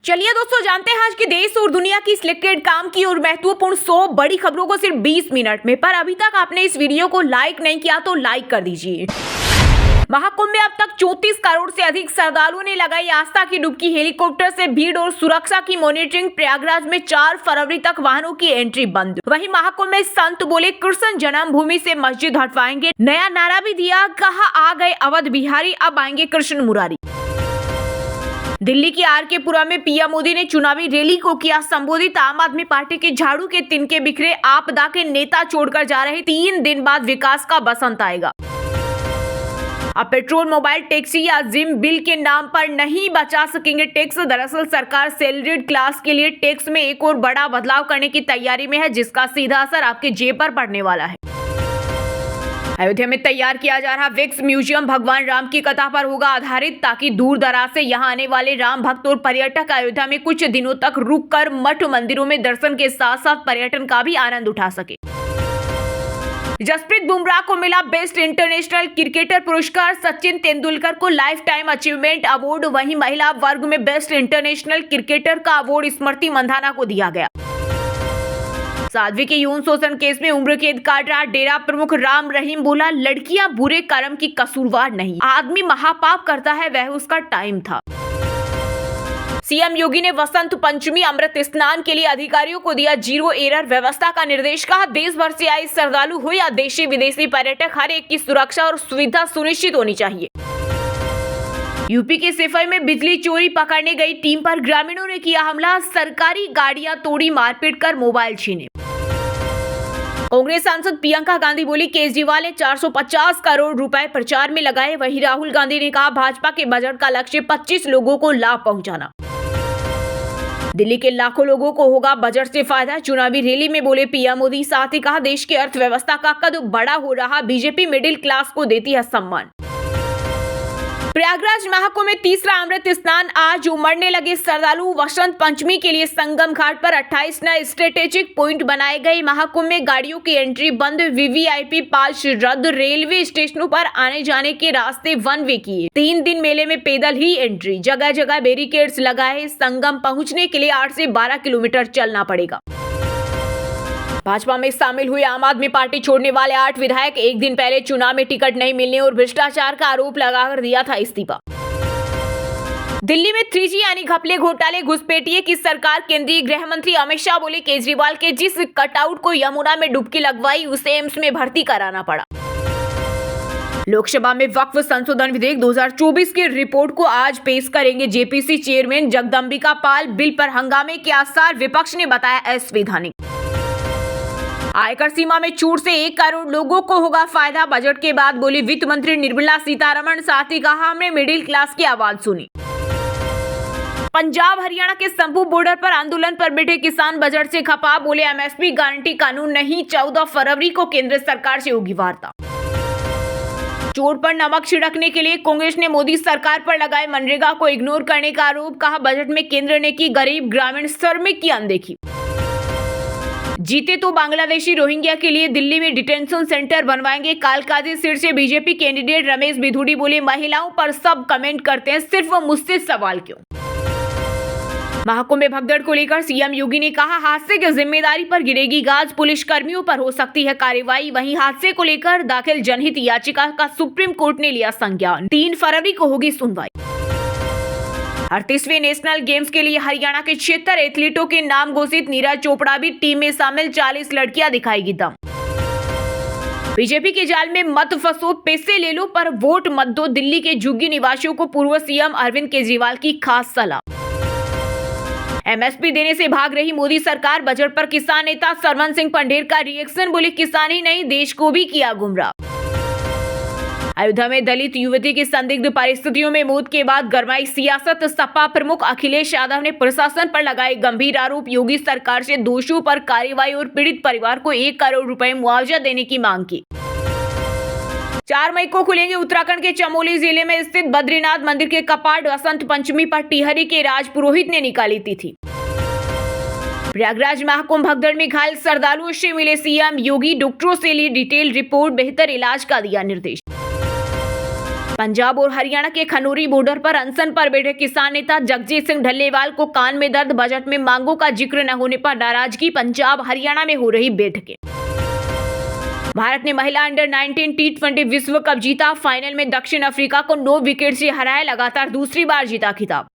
चलिए दोस्तों, जानते हैं आज के देश और दुनिया की सिलेक्टेड काम की और महत्वपूर्ण 100 बड़ी खबरों को सिर्फ 20 मिनट में। पर अभी तक आपने इस वीडियो को लाइक नहीं किया तो लाइक कर दीजिए। महाकुंभ में अब तक 34 करोड़ से अधिक श्रद्धालुओं ने लगाई आस्था की डुबकी। हेलीकॉप्टर से भीड़ और सुरक्षा की मॉनिटरिंग। प्रयागराज में 4 फरवरी तक वाहनों की एंट्री बंद। वहीं महाकुंभ में संत बोले कृष्ण जन्मभूमि से मस्जिद हटवाएंगे। नया नारा भी दिया, कहा आ गए अवध बिहारी, अब आएंगे कृष्ण मुरारी। दिल्ली के आरके पुरा में पीएम मोदी ने चुनावी रैली को किया संबोधित। आम आदमी पार्टी के झाड़ू के तिनके बिखरे, आपदा के नेता छोड़कर जा रहे। 3 दिन बाद विकास का बसंत आएगा। अब पेट्रोल, मोबाइल, टैक्सी या जिम बिल के नाम पर नहीं बचा सकेंगे टैक्स। दरअसल सरकार सैलरीड क्लास के लिए टैक्स में एक और बड़ा बदलाव करने की तैयारी में है, जिसका सीधा असर आपके जेब पर पड़ने वाला है। अयोध्या में तैयार किया जा रहा वैक्स म्यूजियम भगवान राम की कथा पर होगा आधारित, ताकि दूर दराज से यहां आने वाले राम भक्त और पर्यटक अयोध्या में कुछ दिनों तक रुककर मठ मंदिरों में दर्शन के साथ साथ पर्यटन का भी आनंद उठा सके। जसप्रीत बुमराह को मिला बेस्ट इंटरनेशनल क्रिकेटर पुरस्कार। सचिन तेंदुलकर को लाइफ टाइम अचीवमेंट अवार्ड। वहीं महिला वर्ग में बेस्ट इंटरनेशनल क्रिकेटर का अवार्ड स्मृति मंधाना को दिया गया। साध्वी के यौन शोषण केस में उम्र कैद काट रहा डेरा प्रमुख राम रहीम बोला, लड़कियां बुरे कर्म की कसूरवार नहीं, आदमी महापाप करता है, वह उसका टाइम था। सीएम योगी ने वसंत पंचमी अमृत स्नान के लिए अधिकारियों को दिया 0 एरर व्यवस्था का निर्देश। कहा देश भर से आए श्रद्धालु हो या देशी विदेशी पर्यटक, हर एक की सुरक्षा और सुविधा सुनिश्चित होनी चाहिए। यूपी के सिफई में बिजली चोरी पकड़ने गई टीम पर ग्रामीणों ने किया हमला। सरकारी गाड़ियां तोड़ी, मारपीट कर मोबाइल छीने। कांग्रेस सांसद प्रियंका गांधी बोली, केजरीवाल ने 450 करोड़ रुपए प्रचार में लगाए। वहीं राहुल गांधी ने कहा भाजपा के बजट का लक्ष्य 25 लोगों को लाभ पहुंचाना। दिल्ली के लाखों लोगों को होगा बजट से फायदा। चुनावी रैली में बोले पीएम मोदी। साथ ही कहा देश की अर्थव्यवस्था का कद बड़ा हो रहा, बीजेपी मिडिल क्लास को देती है सम्मान। प्रयागराज महाकुंभ में तीसरा अमृत स्नान आज उमड़ने लगे श्रद्धालु। वसंत पंचमी के लिए संगम घाट पर 28 नए स्ट्रेटेजिक पॉइंट बनाए गए। महाकुंभ में गाड़ियों की एंट्री बंद, वीवीआईपी पास रद्द, रेलवे स्टेशनों पर आने जाने के रास्ते वन वे किए। 3 दिन मेले में पैदल ही एंट्री, जगह जगह बैरिकेड्स लगाए। संगम पहुंचने के लिए 8 से 12 किलोमीटर चलना पड़ेगा। भाजपा में शामिल हुए आम आदमी पार्टी छोड़ने वाले 8 विधायक एक दिन पहले चुनाव में टिकट नहीं मिलने और भ्रष्टाचार का आरोप लगाकर दिया था इस्तीफा। दिल्ली में 3G यानी घपले घोटाले घुसपैठिए की सरकार। केंद्रीय गृह मंत्री अमित शाह बोले, केजरीवाल के जिस कटआउट को यमुना में डुबकी लगवाई, उसे एम्स में भर्ती कराना पड़ा। लोकसभा में वक्फ संशोधन विधेयक 2024 की रिपोर्ट को आज पेश करेंगे JPC chairman Jagdambika Pal. Bill पर हंगामे के आसार, विपक्ष ने बताया असंवैधानिक। आयकर सीमा में छूट से 1 करोड़ लोगों को होगा फायदा। बजट के बाद बोली वित्त मंत्री निर्मला सीतारमण। साथ ही कहा हमने मिडिल क्लास की आवाज सुनी। पंजाब हरियाणा के संभू बॉर्डर पर आंदोलन पर बैठे किसान बजट से खफा। बोले एमएसपी गारंटी कानून नहीं, 14 फरवरी को केंद्र सरकार से होगी वार्ता। चोट पर नमक छिड़कने के लिए कांग्रेस ने मोदी सरकार पर लगाए मनरेगा को इग्नोर करने का आरोप। कहा बजट में केंद्र ने की गरीब ग्रामीण श्रमिक की अनदेखी। जीते तो बांग्लादेशी रोहिंग्या के लिए दिल्ली में डिटेंशन सेंटर बनवाएंगे। कालकाजी सीट से बीजेपी कैंडिडेट रमेश बिधूड़ी बोले, महिलाओं पर सब कमेंट करते हैं, सिर्फ मुझसे सवाल क्यों। महाकुंभ में भगदड़ को लेकर सीएम योगी ने कहा हादसे की जिम्मेदारी पर गिरेगी गाज, पुलिस कर्मियों पर हो सकती है कार्रवाई। वहीं हादसे को लेकर दाखिल जनहित याचिका का सुप्रीम कोर्ट ने लिया संज्ञान। 3 फरवरी को होगी सुनवाई। 38वें नेशनल गेम्स के लिए हरियाणा के 76 एथलीटों के नाम घोषित। नीरज चोपड़ा भी टीम में शामिल, 40 लड़कियां दिखाएगी दम। बीजेपी के जाल में मत फंसो, पैसे ले लो पर वोट मत दो। दिल्ली के झुग्गी निवासियों को पूर्व सीएम अरविंद केजरीवाल की खास सलाह। एमएसपी देने से भाग रही मोदी सरकार। बजट पर किसान नेता सरवन सिंह पंढेर का रिएक्शन। बोले किसान ही नहीं, देश को भी किया गुमराह। अयोध्या में दलित युवती की संदिग्ध परिस्थितियों में मौत के बाद गरमाई सियासत। सपा प्रमुख अखिलेश यादव ने प्रशासन पर लगाए गंभीर आरोप। योगी सरकार से दोषियों पर कार्रवाई और पीड़ित परिवार को 1 करोड़ रुपए मुआवजा देने की मांग की। 4 मई को खुलेंगे उत्तराखंड के चमोली जिले में स्थित बद्रीनाथ मंदिर के कपाट। वसंत पंचमी पर टिहरी के राज पुरोहित ने निकाली थी। प्रयागराज महाकुंभ भगदड़ में घायल श्रद्धालुओं से मिले सीएम योगी। डॉक्टरों से ली डिटेल रिपोर्ट, बेहतर इलाज का दिया निर्देश। पंजाब और हरियाणा के खनौरी बॉर्डर पर अनशन पर बैठे किसान नेता जगजीत सिंह ढल्लेवाल को कान में दर्द, बजट में मांगों का जिक्र न होने पर नाराजगी। पंजाब हरियाणा में हो रही बैठकें। भारत ने महिला अंडर 19 T20 विश्व कप जीता। फाइनल में दक्षिण अफ्रीका को 9 विकेट से हराया, लगातार दूसरी बार जीता खिताब।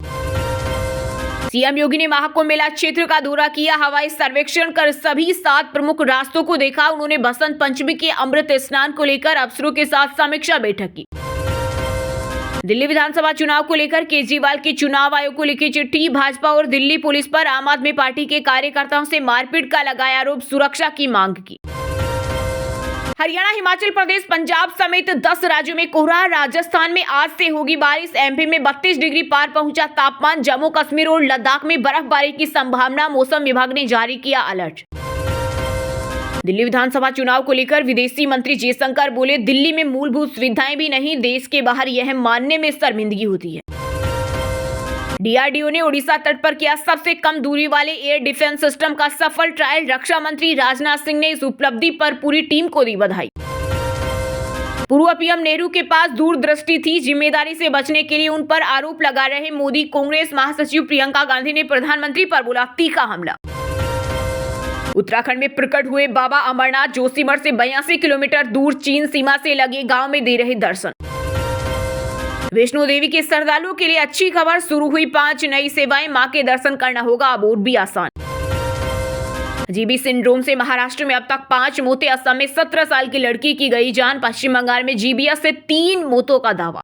सीएम योगी ने महाकुंभ मेला क्षेत्र का दौरा किया, हवाई सर्वेक्षण कर सभी 7 प्रमुख रास्तों को देखा। उन्होंने बसंत पंचमी के अमृत स्नान को लेकर अफसरों के साथ समीक्षा बैठक की। दिल्ली विधानसभा चुनाव को लेकर केजरीवाल की चुनाव आयोग को लिखी चिट्ठी। भाजपा और दिल्ली पुलिस पर आम आदमी पार्टी के कार्यकर्ताओं से मारपीट का लगाया आरोप, सुरक्षा की मांग की। हरियाणा, हिमाचल प्रदेश, पंजाब समेत 10 राज्यों में कोहरा। राजस्थान में आज से होगी बारिश। एमपी में 32 डिग्री पार पहुंचा तापमान। जम्मू कश्मीर और लद्दाख में बर्फबारी की संभावना, मौसम विभाग ने जारी किया अलर्ट। दिल्ली विधानसभा चुनाव को लेकर विदेशी मंत्री जयशंकर बोले, दिल्ली में मूलभूत सुविधाएं भी नहीं, देश के बाहर यह मानने में शर्मिंदगी होती है। डीआरडीओ ने ओडिशा तट पर किया सबसे कम दूरी वाले एयर डिफेंस सिस्टम का सफल ट्रायल। रक्षा मंत्री राजनाथ सिंह ने इस उपलब्धि पर पूरी टीम को दी बधाई। पूर्व पीएम नेहरू के पास दूरदृष्टि थी, जिम्मेदारी से बचने के लिए उन पर आरोप लगा रहे मोदी। कांग्रेस महासचिव प्रियंका गांधी ने प्रधानमंत्री पर बोला तीखा हमला। उत्तराखंड में प्रकट हुए बाबा अमरनाथ, जोशीमठ से 82 किलोमीटर दूर चीन सीमा से लगे गांव में दे रहे दर्शन। वैष्णो देवी के श्रद्धालुओं के लिए अच्छी खबर, शुरू हुई 5 नई सेवाएं। मां के दर्शन करना होगा अब और भी आसान। जीबी सिंड्रोम से महाराष्ट्र में अब तक 5 मौतें। असम में 17 साल की लड़की की गई जान। पश्चिम बंगाल में जीबीएस से 3 मौतों का दावा।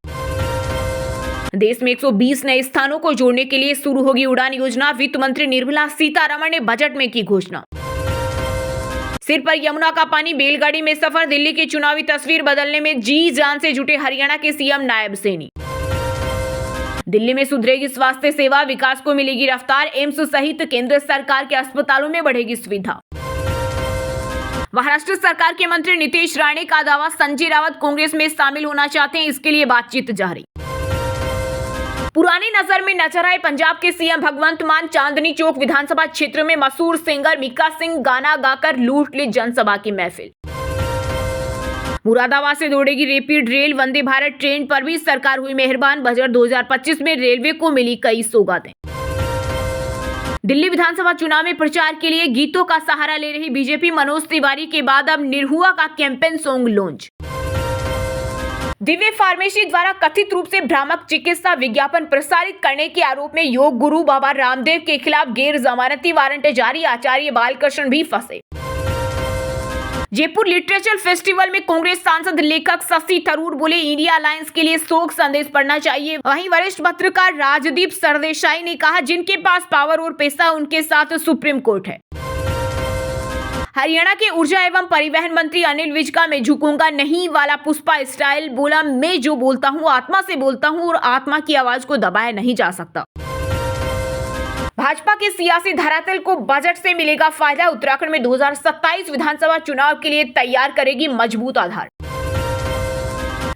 देश में 120 नए स्थानों को जोड़ने के लिए शुरू होगी उड़ान योजना। वित्त मंत्री निर्मला सीतारमण ने बजट में की घोषणा। सिर पर यमुना का पानी, बैलगाड़ी में सफर। दिल्ली की चुनावी तस्वीर बदलने में जी जान से जुटे हरियाणा के सीएम नायब सैनी। दिल्ली में सुधरेगी स्वास्थ्य सेवा, विकास को मिलेगी रफ्तार। एम्स सहित केंद्र सरकार के अस्पतालों में बढ़ेगी सुविधा। महाराष्ट्र सरकार के मंत्री नीतीश राणे का दावा, संजय राउत कांग्रेस में शामिल होना चाहते हैं, इसके लिए बातचीत जारी। पुरानी नजर में नजर आए पंजाब के सीएम भगवंत मान। चांदनी चौक विधानसभा क्षेत्र में मशहूर सिंगर मीका सिंह गाना गाकर लूट ली जनसभा की महफिल। मुरादाबाद से दौड़ेगी rapid rail. Vande Bharat train पर भी सरकार हुई मेहरबान। बजट 2025 में रेलवे को मिली कई सौगातें। दिल्ली विधानसभा चुनाव में प्रचार के लिए गीतों का सहारा ले रही बीजेपी। मनोज तिवारी के बाद अब निरहुआ का campaign song launch. Divya pharmacy द्वारा कथित रूप से भ्रामक चिकित्सा विज्ञापन प्रसारित करने के आरोप में योग गुरु बाबा रामदेव के खिलाफ गैर जमानती वारंट जारी। आचार्य बालकृष्ण भी फंसे। जयपुर लिटरेचर फेस्टिवल में कांग्रेस सांसद लेखक शशि थरूर बोले, इंडिया अलायंस के लिए शोक संदेश पढ़ना चाहिए। वहीं वरिष्ठ पत्रकार राजदीप सरदेसाई ने कहा, जिनके पास पावर और पैसा उनके साथ सुप्रीम कोर्ट है। हरियाणा के ऊर्जा एवं परिवहन मंत्री अनिल विज का मैं झुकूंगा नहीं वाला पुष्पा स्टाइल। बोला, मैं जो बोलता हूं आत्मा से बोलता हूं और आत्मा की आवाज को दबाया नहीं जा सकता। भाजपा के सियासी धरातल को बजट से मिलेगा फायदा। उत्तराखंड में 2027 विधानसभा चुनाव के लिए तैयार करेगी मजबूत आधार।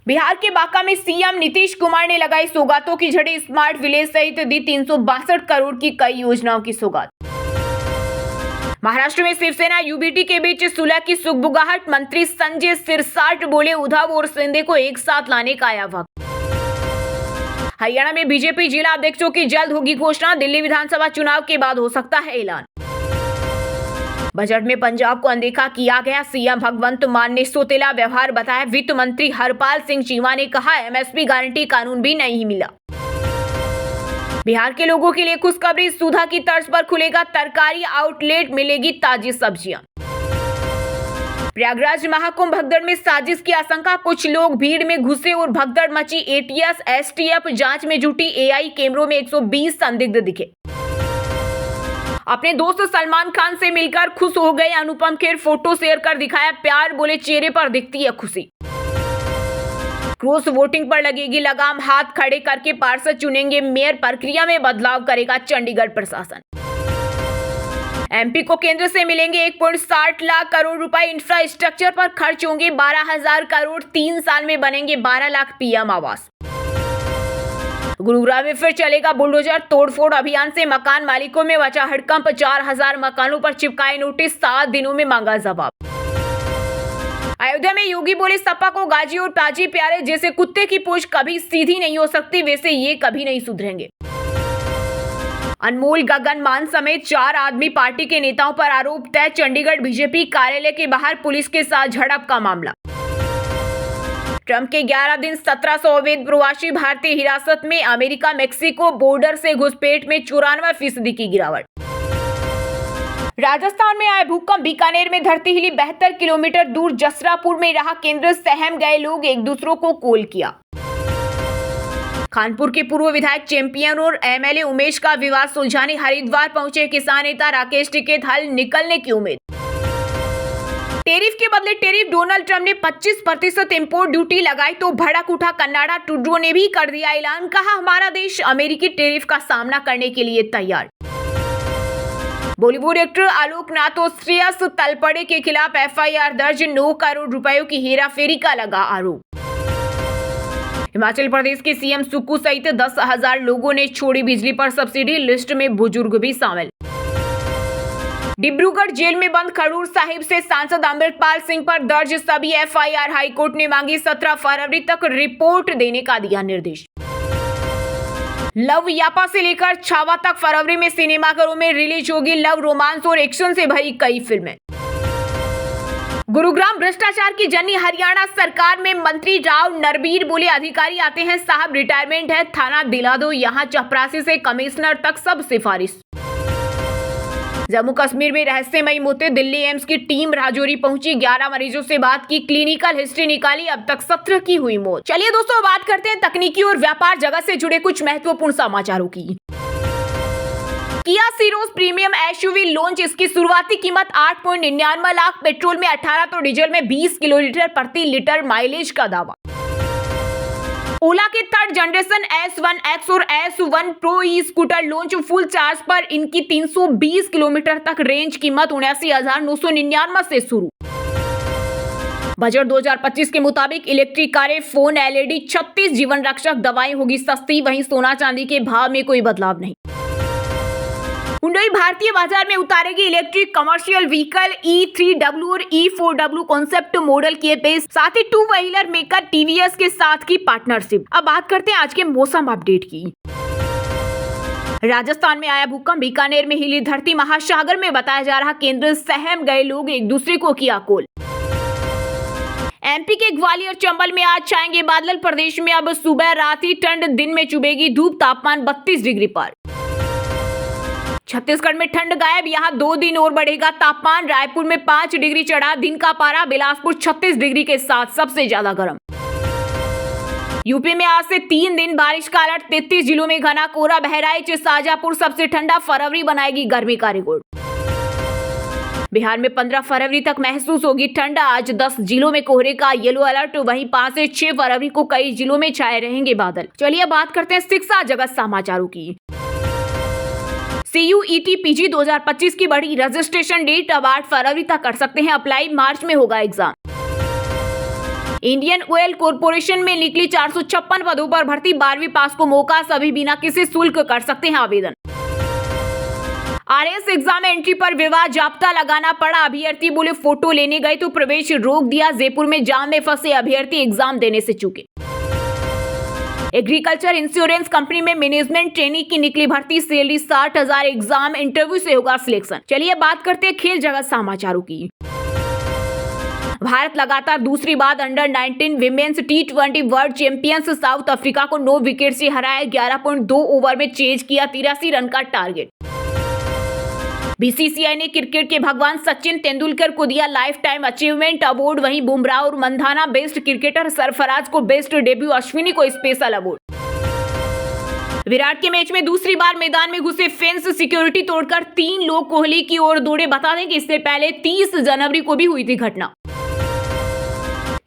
बिहार के बांका में सीएम नीतीश कुमार ने लगाई सौगातों की झड़ी। स्मार्ट विलेज सहित दी 362 करोड़ की कई योजनाओं की सौगात। महाराष्ट्र में शिवसेना यूबीटी के बीच सुलह की सुगबुगाहट। मंत्री संजय सिरसाट बोले, उद्धव और शिंदे को एक साथ लाने का आया वक्त। हरियाणा में बीजेपी जिला अध्यक्षों की जल्द होगी घोषणा। दिल्ली विधानसभा चुनाव के बाद हो सकता है ऐलान। बजट में पंजाब को अनदेखा किया गया। सीएम भगवंत मान ने सोतेला व्यवहार बताया। वित्त मंत्री हरपाल सिंह चीमा ने कहा, एमएसपी गारंटी कानून भी नहीं मिला। बिहार के लोगों के लिए खुशखबरी, सुधा की तर्ज पर खुलेगा तरकारी आउटलेट, मिलेगी ताजी सब्जियां। प्रयागराज महाकुंभ भगदड़ में साजिश की आशंका। कुछ लोग भीड़ में घुसे और भगदड़ मची। एटीएस एसटीएफ जांच में जुटी। एआई कैमरों में 120 संदिग्ध दिखे। अपने दोस्त सलमान खान से मिलकर खुश हो गए अनुपम खेर। फोटो शेयर कर दिखाया प्यार। बोले, चेहरे पर दिखती है खुशी। क्रॉस वोटिंग पर लगेगी लगाम। हाथ खड़े करके पार्षद चुनेंगे मेयर। प्रक्रिया में बदलाव करेगा चंडीगढ़ प्रशासन। एमपी को केंद्र से मिलेंगे 1.60 लाख करोड़ रुपए। इंफ्रास्ट्रक्चर पर खर्च होंगे 12,000 करोड़। 3 साल में बनेंगे 12 लाख पीएम आवास। गुरुग्राम में फिर चलेगा बुलडोजर तोड़फोड़ अभियान से मकान मालिकों में मचा हड़कंप। 4,000 मकानों पर चिपकाए नोटिस। 7 दिनों में मांगा जवाब। अयोध्या में योगी बोले सपा को गाजी और पाजी प्यारे, जैसे कुत्ते की पूंछ कभी सीधी नहीं हो सकती वैसे ये कभी नहीं सुधरेंगे। अनमोल गगन मान समेत 4 आदमी पार्टी के नेताओं पर आरोप तय, चंडीगढ़ बीजेपी कार्यालय के बाहर पुलिस के साथ झड़प का मामला। ट्रंप के 11 दिन 1700 अवैध प्रवासी भारतीय हिरासत में, अमेरिका मेक्सिको बॉर्डर से घुसपैठ में 94% की गिरावट। राजस्थान में आए भूकंप, बीकानेर में धरती हिली, 72 किलोमीटर दूर जसरापुर में रहा केंद्र, सहम गए लोग, एक दूसरों को कॉल किया। कानपुर के पूर्व विधायक चैंपियन और एमएलए उमेश का विवाद सुलझाने हरिद्वार पहुंचे किसान नेता राकेश टिकैत, हल निकलने की उम्मीद। टैरिफ के बदले टैरिफ, डोनाल्ड ट्रंप ने 25% इंपोर्ट ड्यूटी लगाई तो भड़क उठा कनाडा, ट्रूडो ने भी कर दिया ऐलान, कहा हमारा देश अमेरिकी टैरिफ का सामना करने के लिए तैयार। बॉलीवुड एक्टर आलोक नाथ और श्रेयस तलपड़े के खिलाफ एफआईआर दर्ज, 9 करोड़ रुपयों की हेराफेरी का लगा आरोप। हिमाचल प्रदेश के सीएम सुक्खू सहित 10,000 लोगों ने छोड़ी बिजली पर सब्सिडी, लिस्ट में बुजुर्ग भी शामिल। डिब्रूगढ़ जेल में बंद खडूर साहिब से सांसद अमृतपाल सिंह पर दर्ज सभी एफआईआर, हाईकोर्ट ने मांगी 17 फरवरी तक रिपोर्ट देने का दिया निर्देश। लव यापा से लेकर छावा तक फरवरी में सिनेमाघरों में रिलीज होगी लव, रोमांस और एक्शन से भरी कई फिल्में। गुरुग्राम भ्रष्टाचार की जनी, हरियाणा सरकार में मंत्री राव नरबीर बोले अधिकारी आते हैं साहब, रिटायरमेंट है, थाना दिला दो, यहाँ चपरासी से कमिश्नर तक सब सिफारिश। जम्मू कश्मीर में रहस्यमयी मौतें, दिल्ली एम्स की टीम राजौरी पहुंची, 11 मरीजों से बात की, क्लिनिकल हिस्ट्री निकाली, अब तक 17 की हुई मौत। चलिए दोस्तों बात करते हैं तकनीकी और व्यापार जगत से जुड़े कुछ महत्वपूर्ण समाचारों की। किया सीरोज प्रीमियम एसयूवी लॉन्च, इसकी शुरुआती कीमत 8.99 लाख, पेट्रोल में 18 तो डीजल में 20 किलोलीटर प्रति लीटर माइलेज का दावा। ओला के थर्ड जनरेशन S1X और S1 Pro e scooter launch, full charge पर इनकी 320 किलोमीटर तक रेंज, कीमत 79,999 से शुरू। बजट 2025 के मुताबिक इलेक्ट्रिक कारें, फोन, एलईडी, 36 जीवन रक्षक दवाएं होगी सस्ती, वहीं सोना चांदी के भाव में कोई बदलाव नहीं। हुंडई भारतीय बाजार में उतारेगी इलेक्ट्रिक कमर्शियल व्हीकल E3W और E4W कॉन्सेप्ट मॉडल किए पेश, साथ ही 2 व्हीलर मेकर टीवीएस के साथ की पार्टनरशिप। अब बात करते हैं आज के मौसम अपडेट की। राजस्थान में आया भूकंप, बीकानेर में हिली धरती, महासागर में बताया जा रहा केंद्र, सहम गए लोग, एक दूसरे को किया कॉल। एमपी के ग्वालियर चंबल में आज छाएंगे बादल, प्रदेश में अब सुबह रात ही ठंड, दिन में चुभेगी धूप, तापमान 32 डिग्री पर। छत्तीसगढ़ में ठंड गायब, यहां 2 दिन और बढ़ेगा तापमान, रायपुर में 5 डिग्री चढ़ा दिन का पारा, बिलासपुर 36 डिग्री के साथ सबसे ज्यादा गर्म। यूपी में आज से 3 दिन बारिश का अलर्ट, 33 जिलों में घना कोहरा, बहराइच शाजापुर सबसे ठंडा, फरवरी बनाएगी गर्मी का रिकॉर्ड। बिहार में 15 फरवरी तक महसूस होगी ठंड, आज 10 जिलों में कोहरे का येलो अलर्ट, वहीं 5 से 6 फरवरी को कई जिलों में छाए रहेंगे बादल। चलिए बात करते हैं शिक्षा जगत समाचारों की। CUET PG 2025 की बढ़ी रजिस्ट्रेशन डेट, अब 8 फरवरी तक कर सकते हैं अप्लाई, मार्च में होगा एग्जाम। इंडियन ऑयल कॉर्पोरेशन में निकली 456 पदों पर भर्ती, 12वीं पास को मौका, सभी बिना किसी शुल्क कर सकते हैं आवेदन। RS एग्जाम एंट्री पर विवाद, जाब्ता लगाना पड़ा, अभ्यर्थी बोले फोटो लेने गए तो प्रवेश रोक दिया, जयपुर में जाम में फंसे अभ्यर्थी एग्जाम देने से चूके। एग्रीकल्चर इंश्योरेंस कंपनी में मैनेजमेंट ट्रेनी की निकली भर्ती, सैलरी 60,000, एग्जाम इंटरव्यू से होगा सिलेक्शन। चलिए बात करते हैं खेल जगत समाचारों की। भारत लगातार दूसरी बार under nineteen women's T20 world champions South Africa को 9 विकेट से हराया, 11.2 ओवर में चेज किया, 83 रन का टारगेट। बीसीसीआई ने क्रिकेट के भगवान सचिन तेंदुलकर को दिया लाइफ टाइम अचीवमेंट अवार्ड, वहीं बुमराह और मंधाना बेस्ट क्रिकेटर, सरफराज को बेस्ट डेब्यू, अश्विनी को स्पेशल अवार्ड। विराट के मैच में दूसरी बार मैदान में घुसे फेंस, सिक्योरिटी तोड़कर 3 लोग कोहली की ओर दौड़े, बता दें कि इससे पहले 30 जनवरी को भी हुई थी घटना।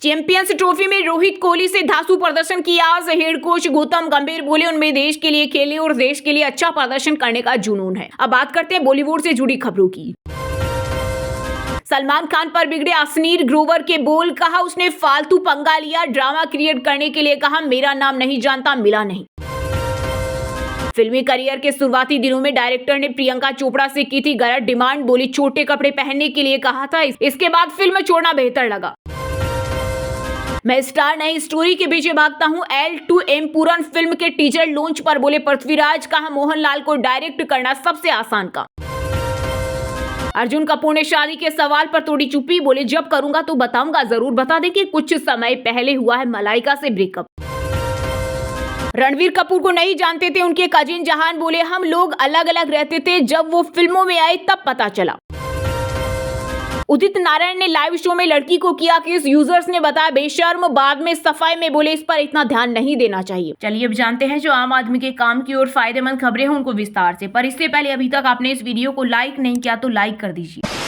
चैंपियंस ट्रॉफी में रोहित कोहली से धांसू प्रदर्शन किया, हेड कोच गौतम गंभीर बोले उनमें देश के लिए खेले और देश के लिए अच्छा प्रदर्शन करने का जुनून है। अब बात करते हैं बॉलीवुड से जुड़ी खबरों की। सलमान खान पर बिगड़े असनीर ग्रोवर के बोल, कहा उसने फालतू पंगा लिया, ड्रामा क्रिएट करने के लिए कहा, मेरा नाम नहीं जानता, मिला नहीं। फिल्मी करियर के शुरुआती दिनों में डायरेक्टर ने प्रियंका चोपड़ा से की थी गलत डिमांड, बोली छोटे कपड़े पहनने के लिए कहा था, इसके बाद फिल्म छोड़ना बेहतर लगा। मैं स्टार नहीं स्टोरी के पीछे भागता हूं। L2M पूरन फिल्म के टीजर लॉन्च पर बोले पृथ्वीराज, कहा मोहनलाल को डायरेक्ट करना सबसे आसान काम। अर्जुन कपूर ने शादी के सवाल पर तोड़ी चुप्पी, बोले जब करूंगा तो बताऊंगा जरूर। बता दें कि कुछ समय पहले हुआ है मलाइका से ब्रेकअप। रणवीर कपूर को नहीं जानते थे उनके कजिन जहान, बोले हम लोग अलग अलग रहते थे, जब वो फिल्मों में आए तब पता चला। उदित नारायण ने लाइव शो में लड़की को किया किस, यूजर्स ने बताया बेशर्म, बाद में सफाई में बोले इस पर इतना ध्यान नहीं देना चाहिए। चलिए अब जानते हैं जो आम आदमी के काम की और फायदेमंद खबरें हैं उनको विस्तार से, पर इससे पहले अभी तक आपने इस वीडियो को लाइक नहीं किया तो लाइक कर दीजिए।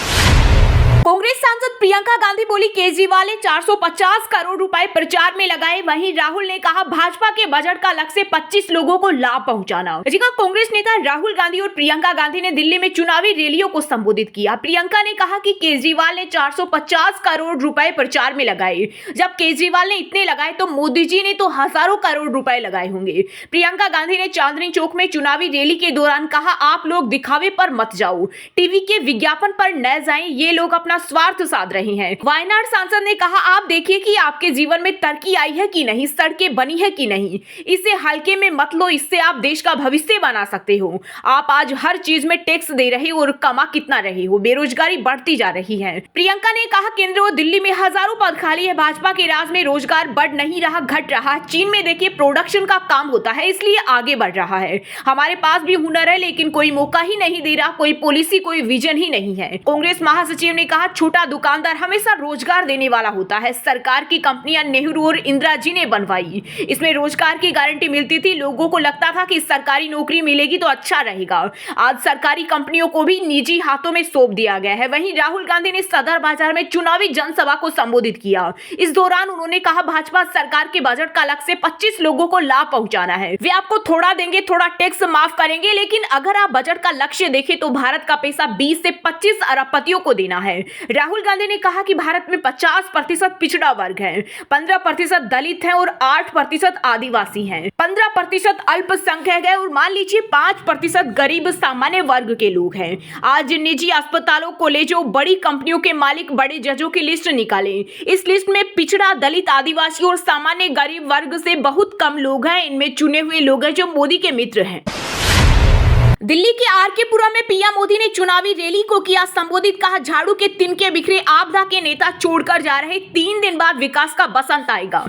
कांग्रेस सांसद प्रियंका गांधी बोली केजरीवाल ने 450 करोड़ रुपए प्रचार में लगाए। वहीं राहुल ने कहा भाजपा के बजट का लक्ष्य 25 लोगों को लाभ पहुंचाना। कांग्रेस नेता राहुल गांधी और प्रियंका गांधी ने दिल्ली में चुनावी रैलियों को संबोधित किया। प्रियंका ने कहा कि केजरीवाल ने 450 करोड़ रुपए प्रचार में लगाए। जब केजरीवाल ने इतने लगाए तो मोदी जी ने तो हजारों करोड़ रुपए लगाए होंगे। प्रियंका गांधी ने चांदनी चौक में चुनावी रैली के दौरान कहा आप लोग दिखावे पर मत जाओ, टीवी के विज्ञापन पर न जाएं, ये लोग अपना स्वार्थ साध रहे हैं। वायनाड सांसद ने कहा आप देखिए कि आपके जीवन में तरक्की आई है कि नहीं, सड़कें बनी है कि नहीं, इसे हल्के में मत लो, इससे आप देश का भविष्य बना सकते हो। आप आज हर चीज में टैक्स दे रहे हो और कमा कितना रहे हो, बेरोजगारी बढ़ती जा रही है। प्रियंका ने कहा केंद्र और दिल्ली में हजारों पद खाली है, भाजपा के राज में रोजगार बढ़ नहीं रहा घट रहा। चीन में देखिए प्रोडक्शन का काम होता है इसलिए आगे बढ़ रहा है। हमारे पास भी हुनर है लेकिन कोई मौका ही नहीं दे रहा, कोई पॉलिसी कोई विजन ही नहीं है। कांग्रेस महासचिव ने कहा छोटा दुकानदार हमेशा रोजगार देने वाला होता है। सरकार की कंपनियां नेहरू और इंदिरा जी ने बनवाई, इसमें रोजगार की गारंटी मिलती थी। लोगों को लगता था कि सरकारी नौकरी मिलेगी तो अच्छा रहेगा। आज सरकारी कंपनियों को भी निजी हाथों में सौंप दिया गया है। वहीं राहुल गांधी ने सदर बाजार में चुनावी जनसभा को संबोधित किया। इस दौरान उन्होंने कहा भाजपा सरकार के बजट का लक्ष्य 25 लोगों को लाभ पहुंचाना है। वे आपको थोड़ा देंगे, थोड़ा टैक्स माफ करेंगे, लेकिन अगर आप बजट का लक्ष्य देखें तो भारत का पैसा 20 से 25 अरबपतियों को देना है। राहुल गांधी ने कहा कि भारत में 50% पिछड़ा वर्ग है, 15% दलित है और 8% आदिवासी हैं, 15% अल्पसंख्यक है और मान लीजिए 5% गरीब सामान्य वर्ग के लोग हैं। आज निजी अस्पतालों, कॉलेजों, बड़ी कंपनियों के मालिक बड़े जजों की लिस्ट निकालें। इस लिस्ट में पिछड़ा, दलित, आदिवासी और सामान्य गरीब वर्ग से बहुत कम लोग हैं। इनमें चुने हुए लोग हैं जो मोदी के मित्र हैं। दिल्ली के आरके पुरम में पीएम मोदी ने चुनावी रैली को किया संबोधित, कहा झाड़ू के तिनके बिखरे आपदा के नेता छोड़कर जा रहे, 3 दिन बाद विकास का बसंत आएगा।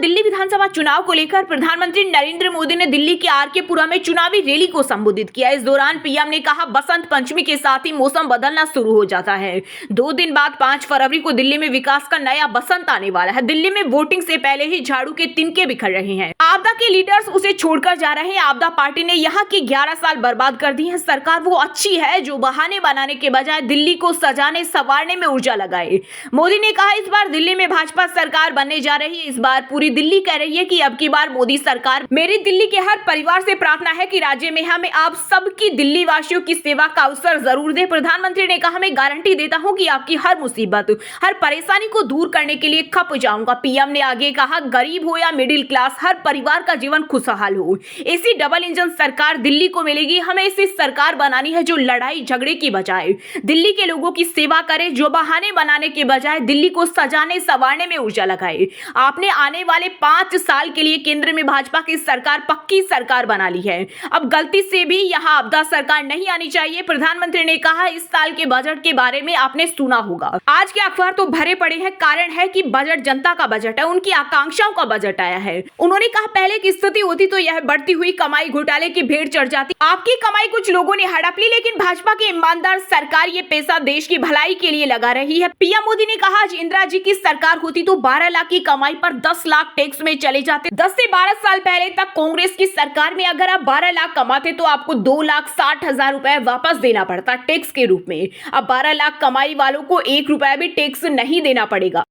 दिल्ली विधानसभा चुनाव को लेकर प्रधानमंत्री नरेंद्र मोदी ने दिल्ली के आरके पुरम में चुनावी रैली को संबोधित किया। इस दौरान पीएम ने कहा बसंत पंचमी के साथ ही मौसम बदलना शुरू हो जाता है। 2 दिन बाद 5 फरवरी को दिल्ली में विकास का नया बसंत आने वाला है। दिल्ली में वोटिंग से पहले ही झाड़ू के तिनके बिखर रहे हैं। आपदा के लीडर्स उसे छोड़कर जा रहे हैं। आपदा पार्टी ने यहाँ के 11 साल बर्बाद कर दी है। सरकार वो अच्छी है जो बहाने बनाने के बजाय दिल्ली को सजाने संवारने में ऊर्जा लगाए। मोदी ने कहा इस बार दिल्ली में भाजपा सरकार बनने जा रही है। इस बार पूरी दिल्ली कह रही है कि अब की बार मोदी सरकार। मेरी दिल्ली के हर परिवार से प्रार्थना है कि राज्य में हमें आप सबकी दिल्ली वासियों की सेवा का अवसर जरूर दे। प्रधानमंत्री ने कहा मैं गारंटी देता हूं कि आपकी हर मुसीबत, हर परेशानी को दूर करने के लिए खप जाऊंगा। पीएम ने आगे कहा गरीब हो या मिडिल क्लास, हर परिवार का जीवन खुशहाल हो। ऐसी डबल इंजन सरकार दिल्ली को मिलेगी। हमें ऐसी सरकार बनानी है जो लड़ाई झगड़े की बजाय दिल्ली के लोगों की सेवा करे, जो बहाने बनाने के बजाय दिल्ली को सजाने संवारने में ऊर्जा लगाए। आपने आने वाले 5 साल के लिए केंद्र में भाजपा की सरकार पक्की सरकार बना ली है। अब गलती से भी यहाँ आपदा सरकार नहीं आनी चाहिए। प्रधानमंत्री ने कहा इस साल के बजट के बारे में आपने सुना होगा। आज के अखबार तो भरे पड़े हैं। कारण है कि बजट जनता का बजट है, उनकी आकांक्षाओं का बजट आया है। उन्होंने कहा पहले की स्थिति होती तो यह बढ़ती हुई कमाई घोटाले की भेड़ चढ़ जाती। आपकी कमाई कुछ लोगों ने हड़प ली, लेकिन भाजपा की ईमानदार सरकार ये पैसा देश की भलाई के लिए लगा रही है। पीएम मोदी ने कहा आज इंदिरा जी की सरकार होती तो 12 लाख की कमाई पर 10 लाख टैक्स में चले जाते। 10 से 12 साल पहले तक कांग्रेस की सरकार में अगर आप 12 लाख कमाते तो आपको 2,60,000 रुपए वापस देना पड़ता टैक्स के रूप में। अब 12 लाख कमाई वालों को 1 रुपया भी टैक्स नहीं देना पड़ेगा।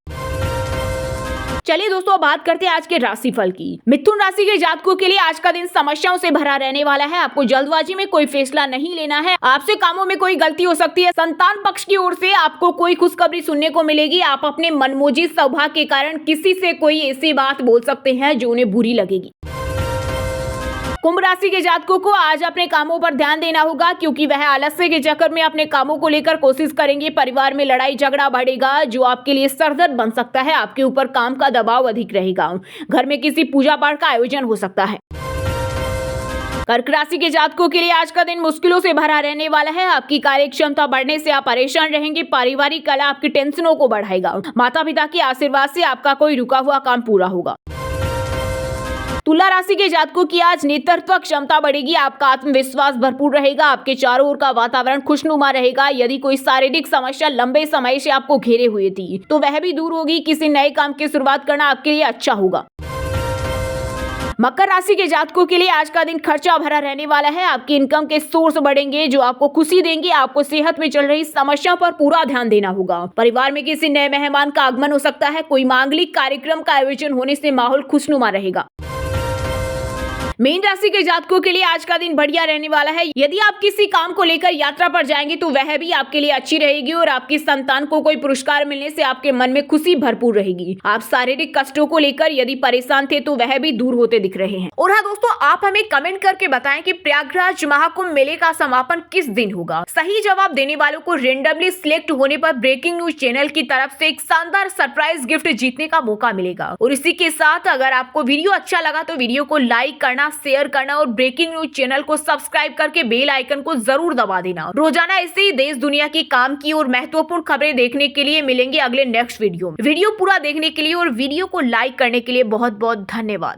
चलिए दोस्तों अब बात करते हैं आज के राशिफल की। मिथुन राशि के जातकों के लिए आज का दिन समस्याओं से भरा रहने वाला है। आपको जल्दबाजी में कोई फैसला नहीं लेना है। आपसे कामों में कोई गलती हो सकती है। संतान पक्ष की ओर से आपको कोई खुशखबरी सुनने को मिलेगी। आप अपने मनमोजी स्वभाव के कारण किसी से कोई ऐसी बात बोल सकते हैं जो उन्हें बुरी लगेगी। कुंभ राशि के जातकों को आज अपने कामों पर ध्यान देना होगा, क्योंकि वह आलस्य के चक्कर में अपने कामों को लेकर कोशिश करेंगे। परिवार में लड़ाई झगड़ा बढ़ेगा, जो आपके लिए सरदर्द बन सकता है। आपके ऊपर काम का दबाव अधिक रहेगा। घर में किसी पूजा पाठ का आयोजन हो सकता है। कर्क राशि के जातकों के लिए आज का दिन मुश्किलों से भरा रहने वाला है। आपकी कार्य क्षमता बढ़ने से आप परेशान रहेंगे। पारिवारिक कलह आपकी टेंशनों को बढ़ाएगा। माता पिता के आशीर्वाद से आपका कोई रुका हुआ काम पूरा होगा। तुला राशि के जातकों की आज नेतृत्व क्षमता बढ़ेगी। आपका आत्मविश्वास भरपूर रहेगा। आपके चारों ओर का वातावरण खुशनुमा रहेगा। यदि कोई शारीरिक समस्या लंबे समय से आपको घेरे हुए थी तो वह भी दूर होगी। किसी नए काम की शुरुआत करना आपके लिए अच्छा होगा। मकर राशि के जातकों के लिए आज का दिन खर्चा भरा रहने वाला है। आपकी इनकम के सोर्स बढ़ेंगे, जो आपको खुशी देंगे। आपको सेहत में चल रही समस्याओं पर पूरा ध्यान देना होगा। परिवार में किसी नए मेहमान का आगमन हो सकता है। कोई मांगलिक कार्यक्रम का आयोजन होने से माहौल खुशनुमा रहेगा। मीन राशि के जातकों के लिए आज का दिन बढ़िया रहने वाला है। यदि आप किसी काम को लेकर यात्रा पर जाएंगे तो वह भी आपके लिए अच्छी रहेगी और आपकी संतान को कोई पुरस्कार मिलने से आपके मन में खुशी भरपूर रहेगी। आप शारीरिक कष्टों को लेकर यदि परेशान थे तो वह भी दूर होते दिख रहे हैं। और हाँ दोस्तों, आप हमें कमेंट करके बताएं कि प्रयागराज महाकुंभ मेले का समापन किस दिन होगा। सही जवाब देने वालों को रेंडमली सिलेक्ट होने पर ब्रेकिंग न्यूज चैनल की तरफ से एक शानदार सरप्राइज गिफ्ट जीतने का मौका मिलेगा। और इसी के साथ अगर आपको वीडियो अच्छा लगा तो वीडियो को लाइक करना, शेयर करना और ब्रेकिंग न्यूज चैनल को सब्सक्राइब करके बेल आइकन को जरूर दबा देना। रोजाना ऐसे ही देश दुनिया की काम की और महत्वपूर्ण खबरें देखने के लिए मिलेंगे अगले नेक्स्ट वीडियो। वीडियो पूरा देखने के लिए और वीडियो को लाइक करने के लिए बहुत बहुत धन्यवाद।